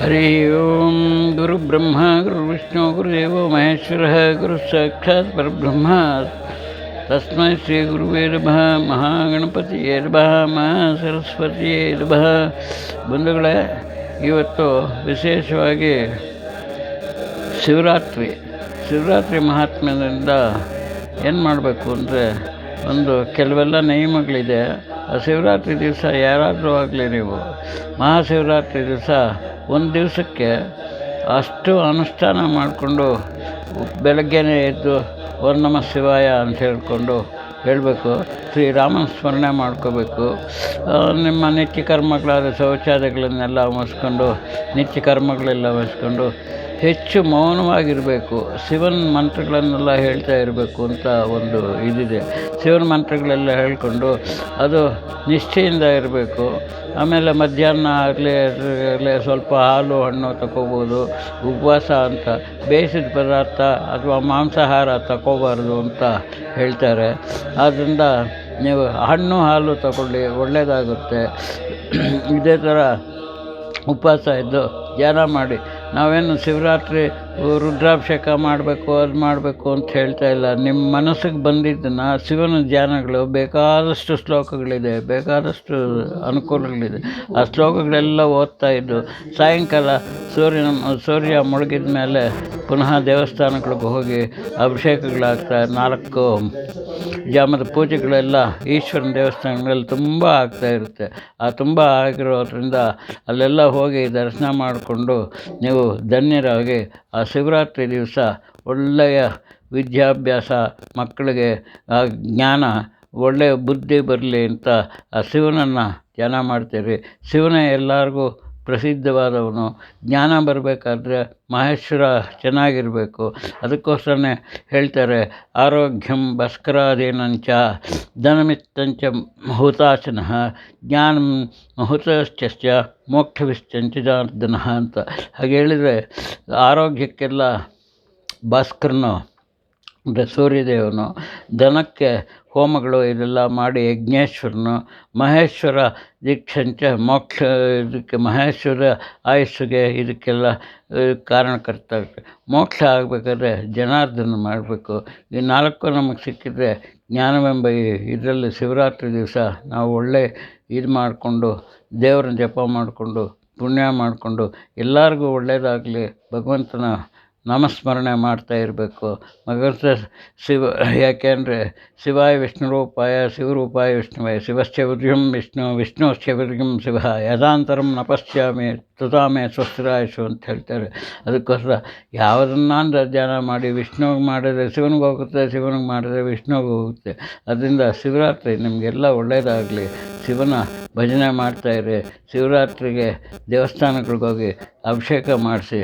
ಹರಿ ಓಂ ಗುರು ಬ್ರಹ್ಮ ಗುರು ವಿಷ್ಣು ಗುರುದೇವೋ ಮಹೇಶ್ವರ ಗುರು ಸಾಕ್ಷಾತ್ ಪರಬ್ರಹ್ಮ ತಸ್ಮೈ ಶ್ರೀ ಗುರುವೇ ನಮಃ. ಮಹಾಗಣಪತಿಯೇ ನಮಃ, ಮಹಾಸರಸ್ವತಿಯೇ ನಮಃ. ಬಂಧುಗಳೇ, ಇವತ್ತು ವಿಶೇಷವಾಗಿ ಶಿವರಾತ್ರಿ ಮಹಾತ್ಮ್ಯದಿಂದ ಏನು ಮಾಡಬೇಕು ಅಂದರೆ, ಕೆಲವೆಲ್ಲ ನಿಯಮಗಳಿದೆ. ಆ ಶಿವರಾತ್ರಿ ದಿವಸ ಯಾರಾದರೂ ಆಗಲಿ, ನೀವು ಮಹಾಶಿವರಾತ್ರಿ ದಿವಸ ಒಂದು ದಿವಸಕ್ಕೆ ಅಷ್ಟು ಅನುಷ್ಠಾನ ಮಾಡಿಕೊಂಡು ಬೆಳಗ್ಗೆನೇ ಎದ್ದು ಓಂ ನಮಃ ಶಿವಾಯ ಅಂತ ಹೇಳ್ಕೊಂಡು ಹೇಳಬೇಕು. ಶ್ರೀರಾಮನ ಸ್ಮರಣೆ ಮಾಡ್ಕೋಬೇಕು. ನಿಮ್ಮ ನಿತ್ಯ ಕರ್ಮಗಳಾದ ಶೌಚಾಲಯಗಳನ್ನೆಲ್ಲ ಮುಗಿಸ್ಕೊಂಡು, ನಿತ್ಯ ಕರ್ಮಗಳೆಲ್ಲ ಮುಗಿಸ್ಕೊಂಡು ಹೆಚ್ಚು ಮೌನವಾಗಿರಬೇಕು. ಶಿವನ ಮಂತ್ರಗಳನ್ನೆಲ್ಲ ಹೇಳ್ತಾ ಇರಬೇಕು ಅಂತ ಒಂದು ಇದಿದೆ. ಶಿವನ ಮಂತ್ರಗಳೆಲ್ಲ ಹೇಳ್ಕೊಂಡು ಅದು ನಿಷ್ಠೆಯಿಂದ ಇರಬೇಕು. ಆಮೇಲೆ ಮಧ್ಯಾಹ್ನ ಆಗಲೇ ಸ್ವಲ್ಪ ಹಾಲು ಹಣ್ಣು ತಗೋಬೋದು. ಉಪವಾಸ ಅಂತ ಬೇಯಿಸಿದ ಪದಾರ್ಥ ಅಥವಾ ಮಾಂಸಾಹಾರ ತಗೋಬಾರ್ದು ಅಂತ ಹೇಳ್ತಾರೆ. ಆದ್ದರಿಂದ ನೀವು ಹಣ್ಣು ಹಾಲು ತಗೊಳ್ಳಿ, ಒಳ್ಳೆಯದಾಗುತ್ತೆ. ಇದೇ ಥರ ಉಪವಾಸ ಇದ್ದು ಧ್ಯಾನ ಮಾಡಿ. ನಾವೇನು ಶಿವರಾತ್ರಿ ರುದ್ರಾಭಿಷೇಕ ಮಾಡಬೇಕು, ಅದು ಮಾಡಬೇಕು ಅಂತ ಹೇಳ್ತಾ ಇಲ್ಲ. ನಿಮ್ಮ ಮನಸ್ಸಿಗೆ ಬಂದಿದ್ದನ್ನು ಶಿವನ ಧ್ಯಾನಗಳು ಬೇಕಾದಷ್ಟು ಶ್ಲೋಕಗಳಿದೆ, ಬೇಕಾದಷ್ಟು ಅನುಕೂಲಗಳಿದೆ. ಆ ಶ್ಲೋಕಗಳೆಲ್ಲ ಓದ್ತಾ ಇದ್ದು ಸಾಯಂಕಾಲ ಸೂರ್ಯ ಮುಳುಗಿದ ಮೇಲೆ ಪುನಃ ದೇವಸ್ಥಾನಗಳಿಗೆ ಹೋಗಿ ಅಭಿಷೇಕಗಳಾಗ್ತಾ 4 ಜಾಮದ ಪೂಜೆಗಳೆಲ್ಲ ಈಶ್ವರನ ದೇವಸ್ಥಾನಗಳಲ್ಲಿ ತುಂಬ ಆಗ್ತಾಯಿರುತ್ತೆ. ತುಂಬ ಆಗಿರೋದ್ರಿಂದ ಅಲ್ಲೆಲ್ಲ ಹೋಗಿ ದರ್ಶನ ಮಾಡಿಕೊಂಡು ನೀವು ಧನ್ಯರಾಗಿ ಆ ಶಿವರಾತ್ರಿ ದಿವಸ ಒಳ್ಳೆಯ ವಿದ್ಯಾಭ್ಯಾಸ, ಮಕ್ಕಳಿಗೆ ಜ್ಞಾನ, ಒಳ್ಳೆಯ ಬುದ್ಧಿ ಬರಲಿ ಅಂತ ಆ ಶಿವನನ್ನು ಧ್ಯಾನ ಮಾಡ್ತೀರಿ. ಶಿವನೇ ಎಲ್ಲರಿಗೂ ಪ್ರಸಿದ್ಧವಾದವನು. ಜ್ಞಾನ ಬರಬೇಕಾದ್ರೆ ಮಹೇಶ್ವರ ಚೆನ್ನಾಗಿರಬೇಕು. ಅದಕ್ಕೋಸ್ಕರನೇ ಹೇಳ್ತಾರೆ, ಆರೋಗ್ಯಂ ಭಾಸ್ಕರಾದೀನಂಚ ಧನಮಿತ್ತಂಚ ಹುತಾಶನಃ ಜ್ಞಾನಂ ಹುತಶ್ಚ ಮೋಕ್ಷವಿಶ್ಚಂಚ ಜನಾರ್ದನಃ ಅಂತ. ಹಾಗೆ ಹೇಳಿದರೆ ಆರೋಗ್ಯಕ್ಕೆಲ್ಲ ಭಾಸ್ಕರನು ಅಂದರೆ ಸೂರ್ಯದೇವನು, ಧನಕ್ಕೆ ಹೋಮಗಳು ಇದೆಲ್ಲ ಮಾಡಿ ಯಜ್ಞೇಶ್ವರನು, ಮಹೇಶ್ವರ ದೀಕ್ಷಂಚ ಮೋಕ್ಷ, ಇದಕ್ಕೆ ಮಹೇಶ್ವರ ಆಯುಸ್ಸಿಗೆ ಇದಕ್ಕೆಲ್ಲ ಕಾರಣಕರ್ತ. ಮೋಕ್ಷ ಆಗಬೇಕಾದ್ರೆ ಜನಾರ್ದನ ಮಾಡಬೇಕು. ಈ 4 ನಮಗೆ ಸಿಕ್ಕಿದರೆ ಜ್ಞಾನವೆಂಬ ಇದರಲ್ಲಿ ಶಿವರಾತ್ರಿ ದಿವಸ ನಾವು ಒಳ್ಳೆ ಇದು ಮಾಡಿಕೊಂಡು ದೇವರನ್ನ ಜಪ ಮಾಡಿಕೊಂಡು ಪುಣ್ಯ ಮಾಡಿಕೊಂಡು ಎಲ್ಲರಿಗೂ ಒಳ್ಳೆಯದಾಗಲಿ, ಭಗವಂತನ ನಾಮಸ್ಮರಣೆ ಮಾಡ್ತಾ ಇರಬೇಕು. ಯಾಕೆಂದರೆ ಶಿವಾಯ ವಿಷ್ಣುರೂಪಾಯ ಶಿವರೂಪಾಯ ವಿಷ್ಣುವೇ ಶಿವಶ್ಚೌರ್ಯಂ ವಿಷ್ಣುಶ್ಚೌರ್ಯಂ ಶಿವ ಯದಾಂತರಂ ನ ಪಶ್ಯಾಮಿ ತುತಾಮೇ ಸ್ವಸ್ತಿರಾಯಸು ಅಂತ ಹೇಳ್ತಾರೆ. ಅದಕ್ಕೋಸ್ಕರ ಯಾವುದನ್ನ ಧ್ಯಾನ ಮಾಡಿ ವಿಷ್ಣುವಿಗೆ ಮಾಡಿದ್ರೆ ಶಿವನಿಗೆ ಹೋಗುತ್ತೆ, ಶಿವನಿಗೆ ಮಾಡಿದ್ರೆ ವಿಷ್ಣುವಿಗೆ ಹೋಗುತ್ತೆ. ಅದರಿಂದ ಶಿವರಾತ್ರಿ ನಿಮಗೆಲ್ಲ ಒಳ್ಳೆಯದಾಗಲಿ. ಶಿವನ ಭಜನೆ ಮಾಡ್ತಾಯಿರಿ. ಶಿವರಾತ್ರಿಗೆ ದೇವಸ್ಥಾನಗಳಿಗೆ ಹೋಗಿ ಅಭಿಷೇಕ ಮಾಡಿಸಿ,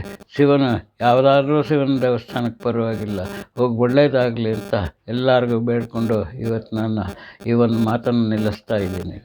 ಯಾವುದಾದ್ರೂ ಶಿವನ ದೇವಸ್ಥಾನಕ್ಕೆ ಪರವಾಗಿಲ್ಲ, ಹೋಗಿ ಒಳ್ಳೆಯದಾಗಲಿ ಅಂತ ಎಲ್ಲರಿಗೂ ಬೇಡಿಕೊಂಡು ಇವತ್ತು ನನ್ನ ಈ ಒಂದು ಮಾತನ್ನು ನಿಲ್ಲಿಸ್ತಾ ಇದ್ದೀನಿ.